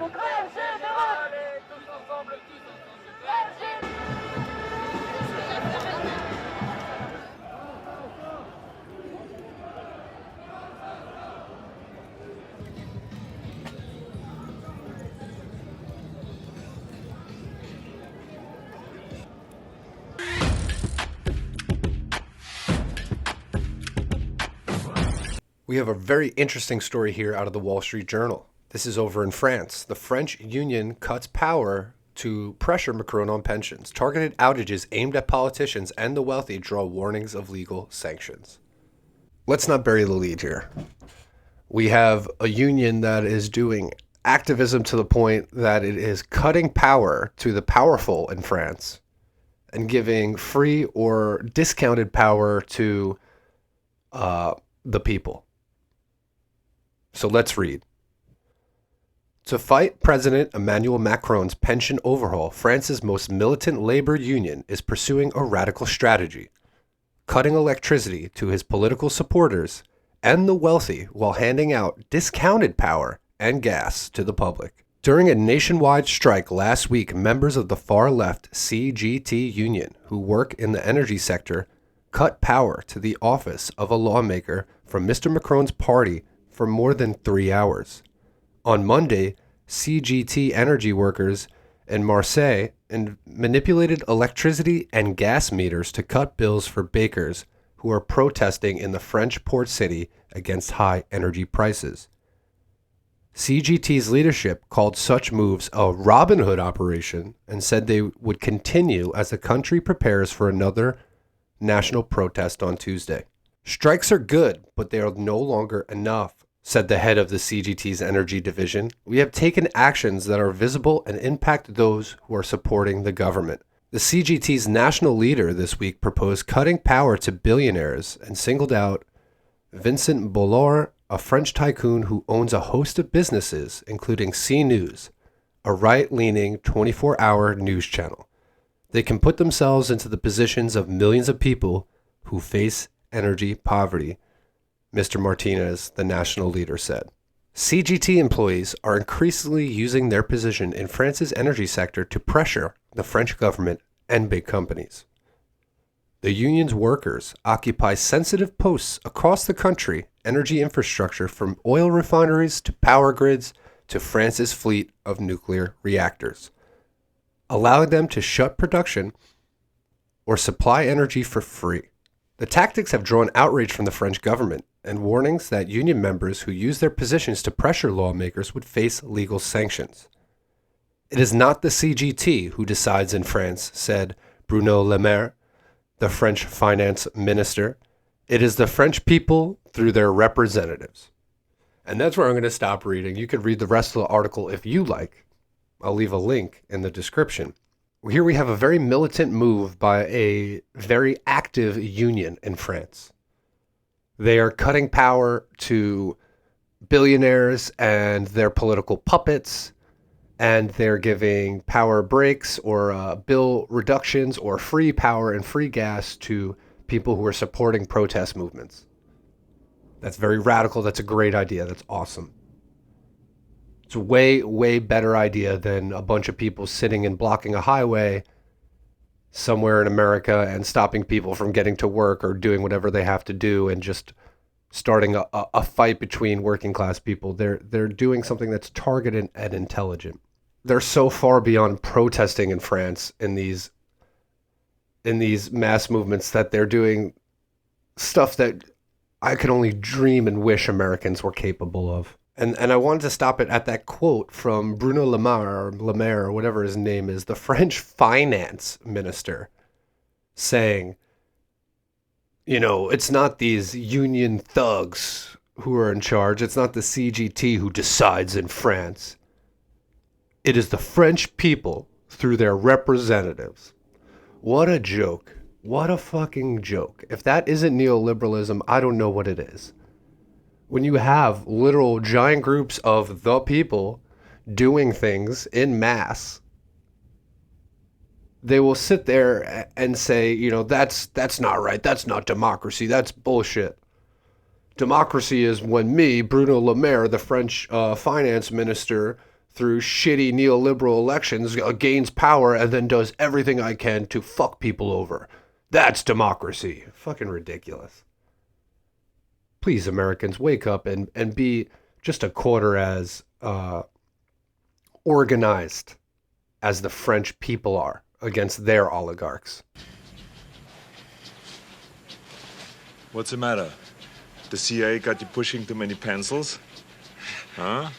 We have a very interesting story here out of the Wall Street Journal. This is over in France. The French Union cuts power to pressure Macron on pensions. Targeted outages aimed at politicians and the wealthy draw warnings of legal sanctions. Let's not bury the lead here. We have a union that is doing activism to the point that it is cutting power to the powerful in France and giving free or discounted power to the people. So let's read. To fight President Emmanuel Macron's pension overhaul, France's most militant labor union is pursuing a radical strategy, cutting electricity to his political supporters and the wealthy while handing out discounted power and gas to the public. During a nationwide strike last week, members of the far-left CGT union, who work in the energy sector, cut power to the office of a lawmaker from Mr. Macron's party for more than 3 hours. On Monday, CGT energy workers in Marseille manipulated electricity and gas meters to cut bills for bakers who are protesting in the French port city against high energy prices. CGT's leadership called such moves a Robin Hood operation and said they would continue as the country prepares for another national protest on Tuesday. Strikes are good, but they are no longer enough, said the head of the CGT's energy division. We have taken actions that are visible and impact those who are supporting the government. The CGT's national leader this week proposed cutting power to billionaires and singled out Vincent Bolloré, a French tycoon who owns a host of businesses, including CNews, a right-leaning 24-hour news channel. They can put themselves into the positions of millions of people who face energy poverty, Mr. Martinez, the national leader, said. CGT employees are increasingly using their position in France's energy sector to pressure the French government and big companies. The union's workers occupy sensitive posts across the country, energy infrastructure from oil refineries to power grids to France's fleet of nuclear reactors, allowing them to shut production or supply energy for free. The tactics have drawn outrage from the French government and warnings that union members who use their positions to pressure lawmakers would face legal sanctions. It is not the CGT who decides in France, said Bruno Le Maire, the French finance minister. It is the French people through their representatives. And that's where I'm going to stop reading. You could read the rest of the article if you like. I'll leave a link in the description. Here we have a very militant move by a very active union in France. They are cutting power to billionaires and their political puppets, and they're giving power breaks or bill reductions or free power and free gas to people who are supporting protest movements. That's very radical. That's a great idea. That's awesome. It's a way, way better idea than a bunch of people sitting and blocking a highway somewhere in America and stopping people from getting to work or doing whatever they have to do and just starting a fight between working class people. They're doing something that's targeted and intelligent. They're so far beyond protesting in France in these mass movements that they're doing stuff that I could only dream and wish Americans were capable of. And I wanted to stop it at that quote from Bruno Le Maire, or whatever his name is, the French finance minister, saying, you know, it's not these union thugs who are in charge. It's not the CGT who decides in France. It is the French people through their representatives. What a joke. What a fucking joke. If that isn't neoliberalism, I don't know what it is. When you have literal giant groups of the people doing things in mass, they will sit there and say, you know, that's not right. That's not democracy. That's bullshit. Democracy is when me, Bruno Le Maire, the French finance minister, through shitty neoliberal elections, gains power, and then does everything I can to fuck people over. That's democracy. Fucking ridiculous. Please, Americans, wake up and be just a quarter as organized as the French people are against their oligarchs. What's the matter? The CIA got you pushing too many pencils? Huh?